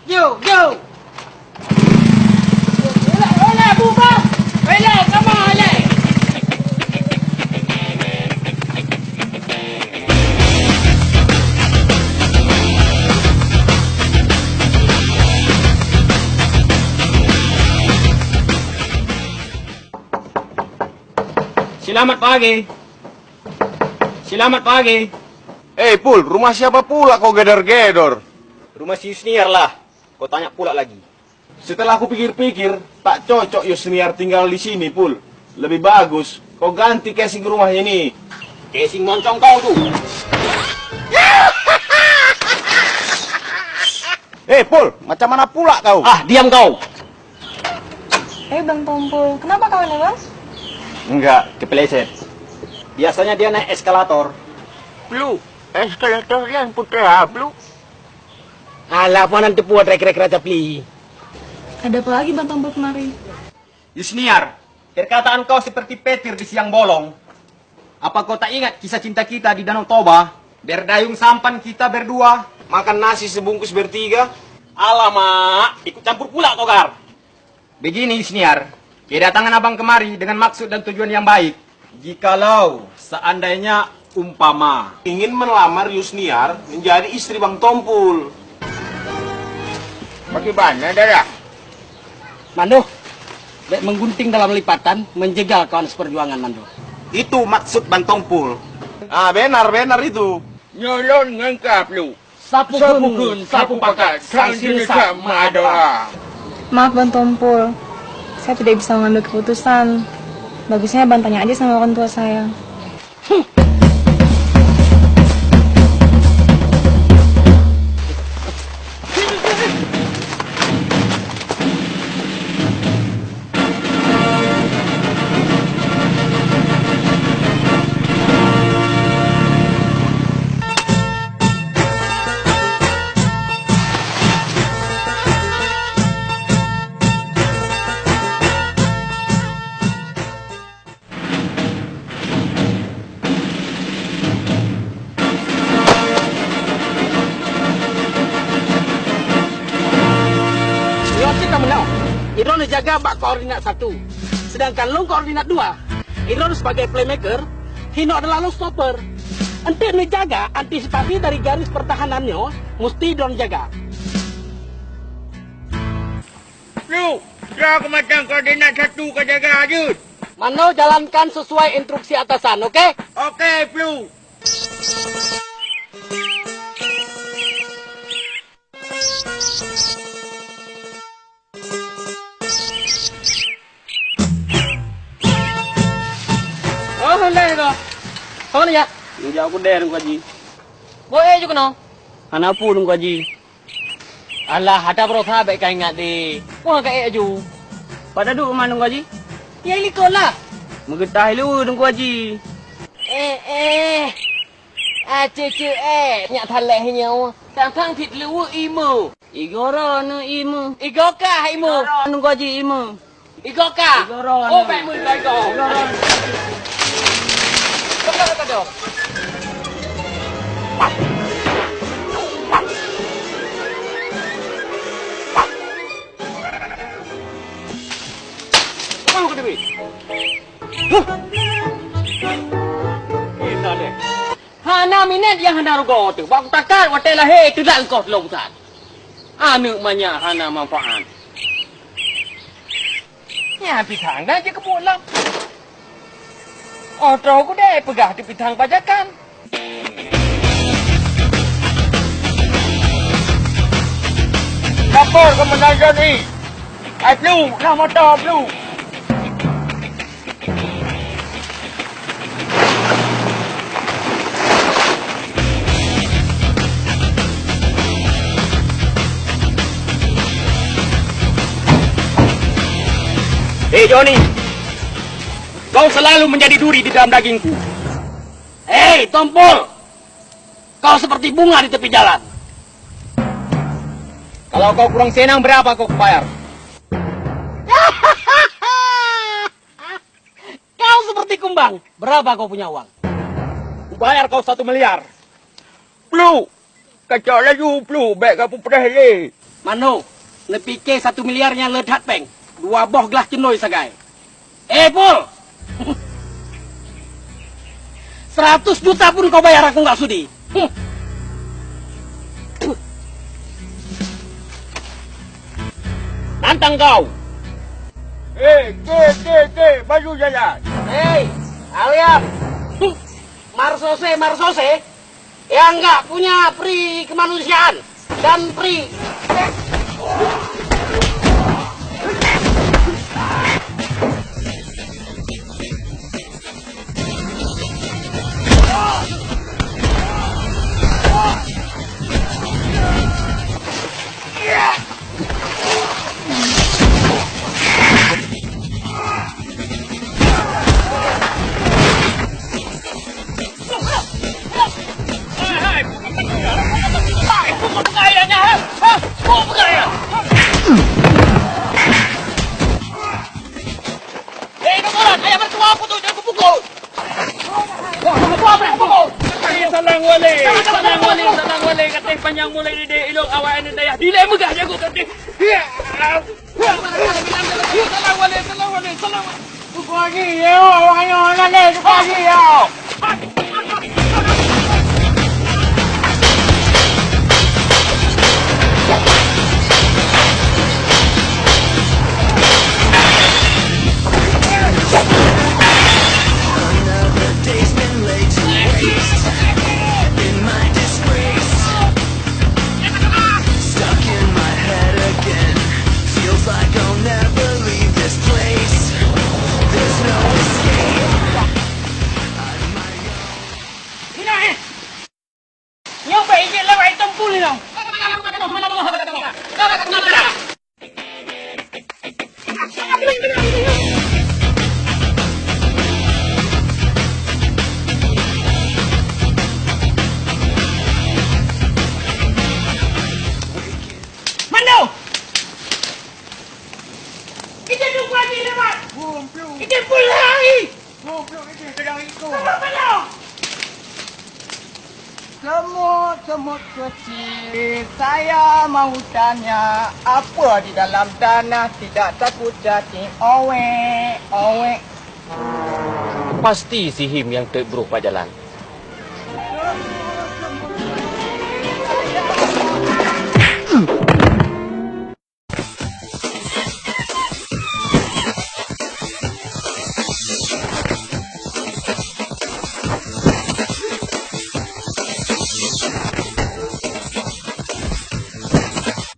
Yo, yo. Hola, buba. Hola, come on, hola. Selamat pagi. Selamat pagi. Pul, rumah siapa pula kau gedor-gedor? Rumah si Yusniar lah. Kau tanya pula lagi. Setelah aku pikir-pikir, tak cocok Yusniar tinggal di sini, Pul. Lebih bagus, kau ganti casing rumahnya ini. Casing moncong kau tuh. Pul, macam mana pula kau? Ah, diam kau. Bang Tompul, kenapa kau ini, Bang? Enggak, kepleset. Biasanya dia naik eskalator. Blue, eskalator yang putra, Blue. Alah, apa nanti buat rek-rek raja pli. Ada apa lagi Bang Tompul kemari? Yusniar, perkataan kau seperti petir di siang bolong. Apa kau tak ingat kisah cinta kita di Danau Toba? Berdayung sampan kita berdua, makan nasi sebungkus bertiga. Alamak, ikut campur pula Togar. Begini Yusniar, kedatangan abang kemari dengan maksud dan tujuan yang baik. Jikalau seandainya umpama Ingin melamar Yusniar menjadi istri Bang Tompul. Bagaimana, Dara? Mando, dek menggunting dalam lipatan, menjegal kawan seperjuangan Mando. Itu maksud Bang Tompul. Ah, benar itu. Nyolon ngengkap, Blue. Sapu kun, sapu pakat, sang jenisah madoa. Maaf Bang Tompul, saya tidak bisa mengambil keputusan. Bagusnya Bang tanya aja sama orang tua saya. Kita menang. Iron jaga bak koordinat 1. Sedangkan lu koordinat 2. Iron sebagai playmaker, Hino adalah lu stopper. Ente ni jaga antisipasi dari garis pertahanannya, mesti Iron jaga. Blue, kau macam koordinat 1 kau jaga aja. Mano jalankan sesuai instruksi atasan, oke? Oke, Blue. Oh, hendak kau. Kau ni ya? Jauh aku der kau ji. Boleh juga no? Anak pun kau ji. Alah, ada berapa baik kau ingat di. Wah, kau aju. Pada duduk mana kau ji? Ya ini kau lah. Menggetah lu kau ji. Cucu nyak thalek nyawa. Tang thịt lưu imu. Igoro no imu. Igoka imu. Nung kau ji imu. Igoka. Oh, baik mui kau kau. Kau dong. Kau ke depan. Kita deh. Hana minat yang hana rugo tu. Waktu takar waktu lah he tu dah kau longsan. Anu banyak hana manfaat. Ya pitang dah je kebulang. Otro ku deh pegah di pitang pajakan. Lapor Komandan Johnny. Blue, nama motor Blue. Johnny, kau selalu menjadi duri di dalam dagingku. Tompul, kau seperti bunga di tepi jalan. Kalau kau kurang senang, berapa kau bayar? Kau seperti kumbang, berapa kau punya uang? Bayar kau 1 miliar. Blue, Kacau laju pelu, baik kapu pedah le. Mano, nepike 1 miliarnya ledat peng. 2 boh gelas cenoi sagai. Pol! 100 juta pun kau bayar aku nggak sudi. Nantang kau. Ke, baju jalan. Hei, kalian. Marsose. Yang nggak punya pri kemanusiaan dan pri Salang wale, katih panjang mulai di ilok awak ini daya. Dile megah jago katih. Salang wale. Pagi yo, ayo nane pagi yo. Yang baik je lewat tempul ni dong. Mano! Kita jumpa di lewat. Kita pulang. Itu sedang ikut. Mano! Semut kecil, saya mau tanya, apa di dalam tanah tidak takut cacing? Owe. Pasti si Him yang terburuk pada jalan.